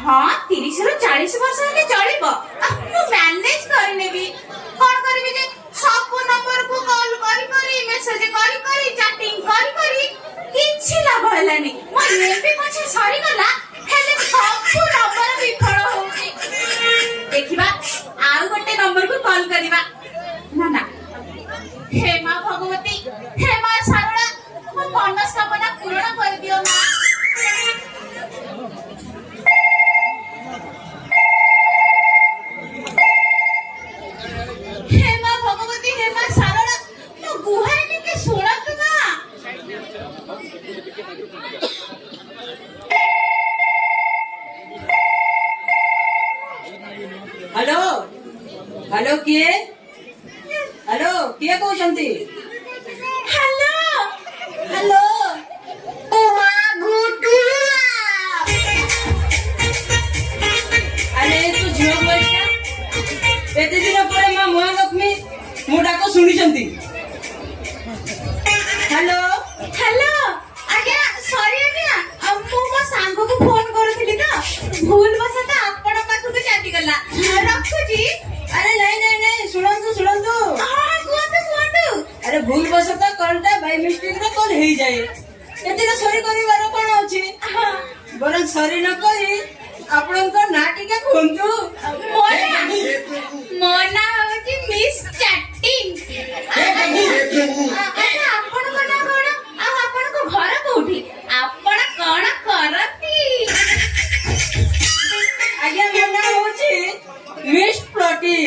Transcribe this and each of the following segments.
हाँ 30 रु 40 वर्ष हेले चलिबो मु मैनेज करनेबी कोन करबी जे सब नंबर को कॉल करी मेसेज करी चैटिंग करी किछि लाभ हेलानी मो एमबी पछे सरी गला हेले सब नंबर विफल होउची देखिबा आउ गोटे नंबर को कॉल करिबा ना ना हे मां भगवती हे मां सारला मो मनस्कामना पूर्ण कर दियो मां हे मां भगवती हे मां सारला मो गुहार टिके सुनत ना हेलो हेलो किए हेलो किए कहउछंती हेलो हेलो उमा गुटुआ अरे तू झियो बोलता एते दिन परे मां महालक्ष्मी मुडा को सुनिछंती हेलो हेलो आज्ञा सॉरी आज्ञा मु मो सांग को फोन करथिली त भूल बसत आपण पाखु को चाटी गला रखु जी अरे नहीं सुनंतु हां कुआंतु अरे भूल बसत कॉलटा बाय मिस्टेक रे कॉल हेई जाए एते सॉरी करिवार कोन अछि हां बरं सॉरी न करी आपणको ना टिके कोंतु मो ना होची मिस चैटिंग अच्छा आपण को ना कोन आ आपण को घर कोठी आपण कोन करती आज्ञा मो ना होची मिस प्लॉटी आ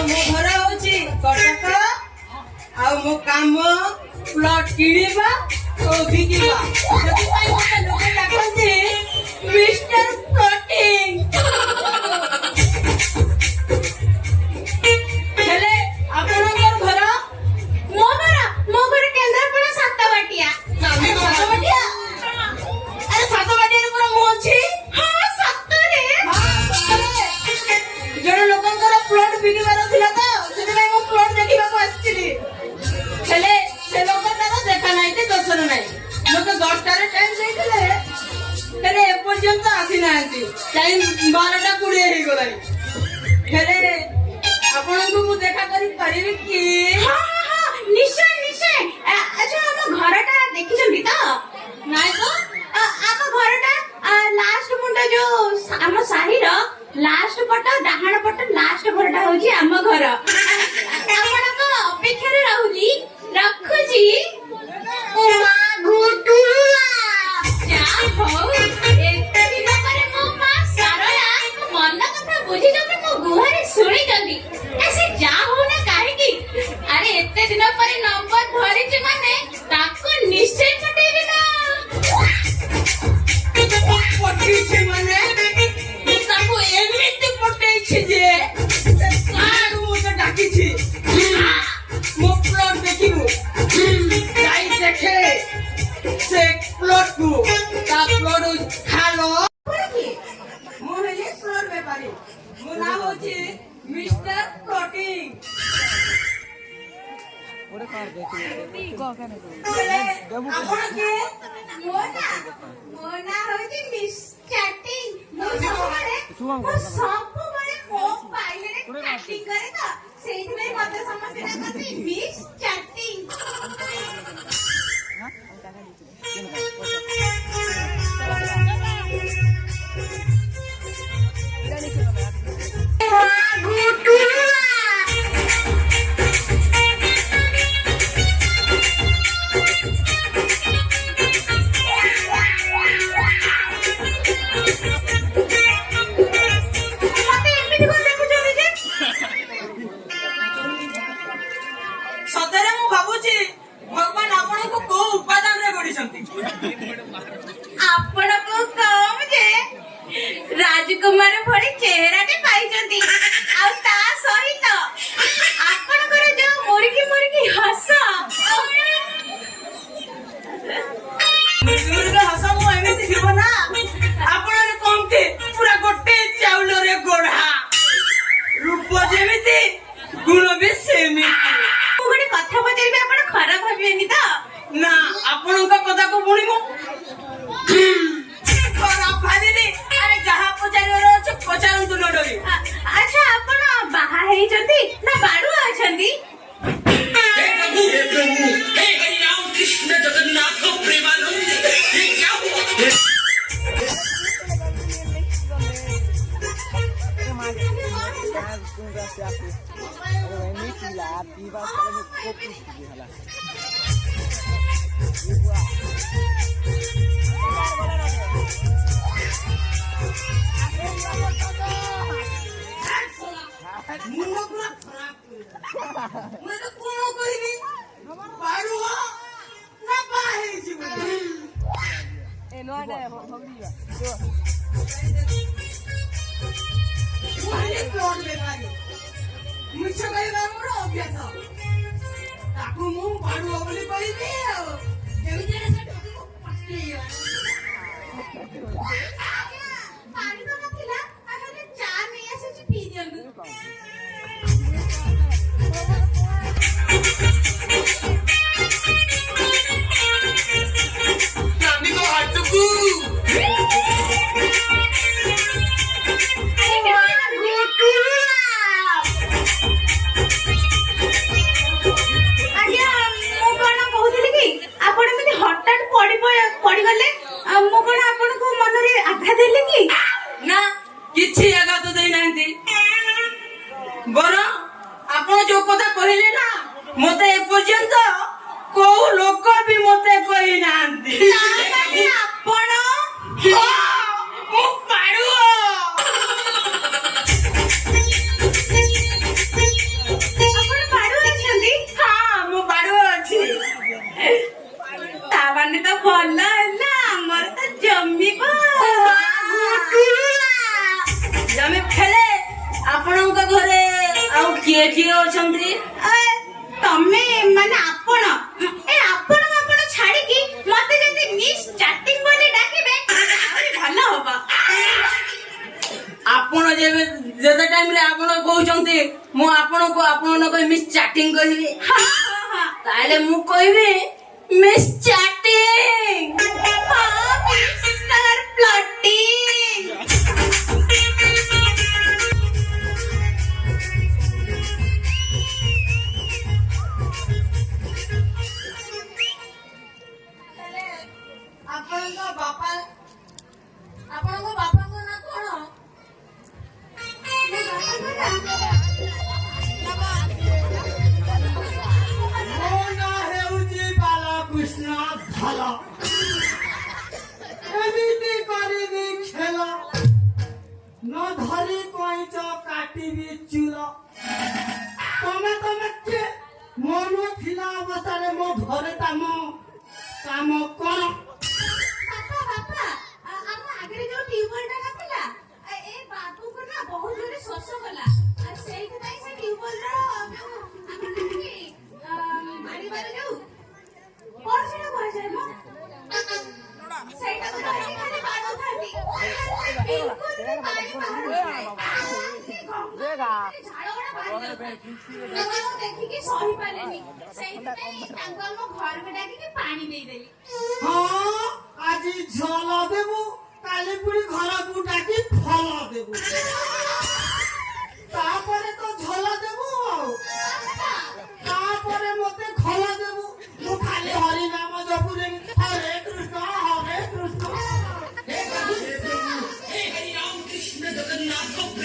मो घर होची कटक आ मो काम प्लॉट किणीबा ओ बिकिबा जति पाई मते लोक डाकंती मिस्टर प्लॉटिंग हेले आपनकर घर मो घर केंद्रापड़ा सातवाटिया सातवाटिया अरे सातवाटिया रे पूरा मो अछि हां सत्तरे जण लोकंकर प्लॉट बिकिबार थिला त सेते मो प्लॉट देखिबाको आछिली हेले से लोक तार देखा नाही ते दर्शन नाही लोक 10 टारे टाइम देइथिले हेले ए पर्यंत आसी नांती टाइम 12टा 20 हे गलानी हेले आपनको मु देखा करी परिबी की हां निश्चय अच्छा हम घरटा देखिछंती त नाही तो ଆମ ଘରଟା ଲାଷ୍ଟ ମୁଣ୍ଡ ଯୋଉ ଆମ ସାହିର ଲାଷ୍ଟ ପଟ ଡାହାଣ ପଟ ଲାଷ୍ଟ ଘରଟା ହଉଛି ଆମ ଘର ଆପଣଙ୍କ ଅପେକ୍ଷାରେ ରହୁଛି ରଖୁଛି ଉମା ଗୁଟୁଆ ଯା ହଉ ଏତେ ଦିନ ପରେ ମୋ ମା ସାରଳା ମନ କଥା ବୁଝିଛନ୍ତି ମୋ ଗୁହାରି ଶୁଣିଛନ୍ତି ସେ ଯା ହଉ ନା କାହିଁକି ଆରେ ଏତେ ଦିନ ପରେ ନମ୍ବର ଧରିଛି ମାନେ ତାକୁ ନିଶ୍ଚୟ ପଟେଇବି ନା पटीछे माने ताको एमिति पटेछि जे साडू मते डाकिछि मो प्लॉट देखिबो जाई देखे से प्लॉट को ता प्लॉट खालो मो हेले प्लॉट व्यापारी मो नाम होछि मिस्टर प्लॉटिंग ओरे कार देखि को केने आपण के मोना होची मिस चैटिंग सबरे को पाइले रे चैटिंग करे तो सेहि में मते समझ ना करती मिस चैटिंग सते ମୁଣ୍ଡ ପୁରା ଖରାପ କରିଦେଲା। ମୁଁ ଏବେ କଣ କହିବି? ପାରୁଅ ନା ବାହା ହେଇଛି ବୋଲି। ମିଛ କହିବା ମୋର ଅଭ୍ୟାସ। ତାକୁ ମୁଁ ପାରୁଅ ବୋଲି କହିବି ଆଉ ଯେମିତି ହେଲେ ସେ ଟୋକିକୁ ପଟେଇବ। ପାଣି ତ ନଥିଲା ଆମେ ଚା ନେଇ ଆସିଛି ପିଇ ଦିଅନ୍ତୁ। ସ୍ୱାମୀଙ୍କ ହାତକୁ ଆଜ୍ଞା ମୁଁ କଣ କହୁଥିଲି କି ଆପଣ ଏମିତି ହଠାତ୍ ପଡିଗଲେ ମୁଁ କଣ ଆପଣଙ୍କୁ ମନରେ ଆଘାତ ଦେଲି କି? ନା କିଛି ଆଘାତ ଦେଇନାହାନ୍ତି। ବରଂ ଆପଣ ଯୋଉ କଥା କହିଲେ ନା ମତେ ଏପର୍ଯ୍ୟନ୍ତ କୋଉ ଲୋକ ବି ମତେ କହିନାହାନ୍ତି। ଆପଣ ମୁଁ ପାରୁଅ। ଆପଣ ପାଡୁ ଅଛନ୍ତି? ହଁ ମୁଁ ପାରୁଅ ଅଛି। ତା ମାନେ ତ ଭଲ ହେଲା ଆମର ତ ଜମିବ। ଜମି ଫେରେ ଆପଣଙ୍କ ଘରେ ଆଉ କିଏ କିଏ ଅଛନ୍ତି? ତମେ ମାନେ ଆପଣ ଆପଣ ଛାଡିକି ମତେ ଯଦି ମିସ୍ ଚାଟିଂ ବୋଲି ଡାକିବେ ଆହୁରି ଭଲ ହବ। ଆପଣ ଯେତେ ଟାଇମରେ ଆପଣ କହୁଛନ୍ତି ମୁଁ ଆପଣଙ୍କୁ ଆପଣଙ୍କ ମିସ୍ ଚାଟିଂ କହିବି ତାହେଲେ ମୁଁ କହିବି ମିସ୍ ଚାଟିଂ। Mister plotting. ଆପଣଙ୍କ ବାପାଙ୍କ ନାଁ କଣ? ମୋ ନାଁ ହେଉଛି ବାଲକୃଷ୍ଣ ଧଳ। ଏମିତି କରିବି ଖେଳ ନ ଧରି କଇଁଚ କାଟିବି ଚୂଳ। ତମେ କିଏ? ମନ ଥିଲା ଅବସ୍ଥାରେ ମୋ ଘରେ କାମ କଣ? ବାପା ଆମ ଆଗରେ ଯୋଉ ଟ୍ୟୁବୱେଲଟା ନଥିଲା ଏ ବାବୁକୁ ନା ବହୁତ ଜୋରେ ଶୋଷ କଲା ସେଇଥିପାଇଁ ସେ ଟ୍ୟୁବୱେଲର ଯୋଉ ଆମର ନାହିଁ ମାରିବାର ଯୋଉ କଣ ସେଟା କୁହାଯାଏ ମ ସେଇଟାକୁ ଧରିକି ଖାଲି ବାଡଉଥାନ୍ତି। ବିଲକୁଲ ବି ପାଣି ବାହାରୁନି। ଦେଖିକି ସହି ପାରିଲେନି ସେଇଥିପାଇଁ ତାଙ୍କୁ ଆମ ଘରକୁ ଡାକିକି ପାଣି ଦେଇଦେଲି। ହଁ ଆଜି ଝଲ ଦେବୁ କାଲି ପୁଣି ଘରକୁ ଡାକି ଫଳ ଦେବୁ ତାପରେ ତ ଝଲ ଦେବୁ ଆଉ ତାପରେ ମତେ ଖଳ ଦେବୁ। ମୁଁ ଖାଲି ହରି ନାମ ଜପୁରେ ହରେ କୃଷ୍ଣ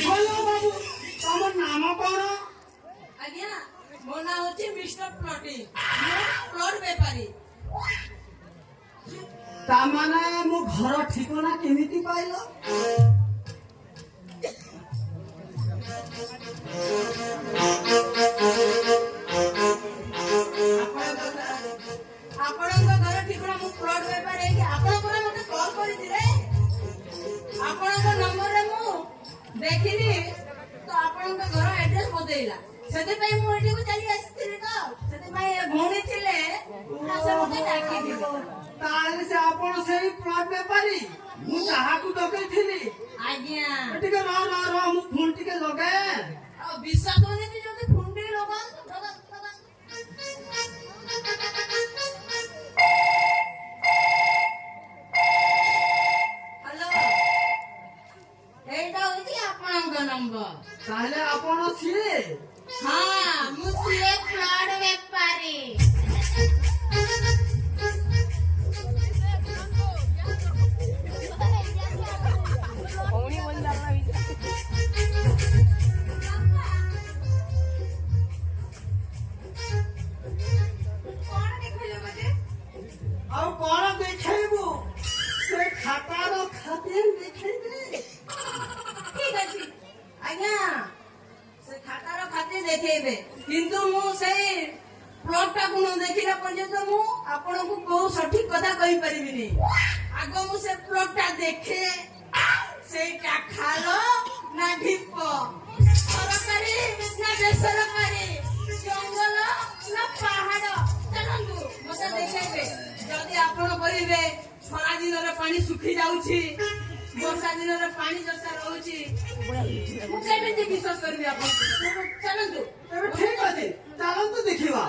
ହଲୋ ବାବୁ ତମ ନାମ କଣ? ଆଜ୍ଞା ମୋ ନାଁ ହଉଛି ମିଷ୍ଟର ପ୍ଲଟିଂ। ମୁଁ ପ୍ଲଟ ବେପାରୀ। ତାମାନେ ମୁଁ ଘର ଠିକଣା କେମିତି ପାଇଲ? ଆପଣଙ୍କ ଘର ଠିକଣା ମୁଁ ପ୍ଲଟ ବେପାରୀ ହେଇକି ଆପଣଙ୍କର ମତେ କଲ୍ କରିଥିଲେ। ଆପଣଙ୍କ ନମ୍ବରରେ ମୁଁ ଦେଖିଲି ତ ଆପଣଙ୍କ ଘର ଆଡ୍ରେସ ବତେଇଲା ସେଥିପାଇଁ ମୁଁ ଏଠିକୁ ଚାଲି ଆସିଥିଲି ତ ସେଥିପାଇଁ ଭଉଣୀ ଥିଲେ ସେ ମତେ ଡାକିଥିଲେ। ତାହେଲେ ସେ ଆପଣ ସେଇ ପ୍ଲଟ ବେପାରୀ ମୁଁ ଯାହାକୁ ଡକେଇଥିଲି? ଆଜ୍ଞା ଟିକେ ରହ ମୁଁ ଫୋନ ଟିକେ ଲଗାଏ। ଆଉ ବିଶ୍ୱାସ ହଉନି ଯଦି ଫୋନ ଟିକେ ଲଗାନ୍ତୁ। ହ୍ୟାଲୋ ଏଇଟା ହଉଛି ଆପଣଙ୍କ ନମ୍ବର। ତାହେଲେ ଆପଣ ସିଏ? ହଁ ମୁଁ ସିଏ ପ୍ଲଟ ବେପାରୀ। କଥା କହିପାରିବିନି। ଆଗ ମୁଁ ସେ ପ୍ଲଟ ଟା ଦେଖେ, ସେଇଟା ଖାଲ ନା ଢିପ, ସରକାରୀ ନା ବେସରକାରୀ, ଜଙ୍ଗଲ ନା ପାହାଡ, ଚାଲନ୍ତୁ ମତେ ଦେଖେଇବେ। ଯଦି ଆପଣ କହିବେ ଖରା ଦିନରେ ପାଣି ଶୁଖି ଯାଉଛି, ବର୍ଷା ଦିନରେ ପାଣି ଜୋସା ରହୁଛି, ମୁଁ କେମିତି ବିଶ୍ୱାସ କରିବି ଆପଣଙ୍କୁ? ଚାଲନ୍ତୁ। ଠିକ ଅଛି, ଚାଲନ୍ତୁ ଦେଖିବା।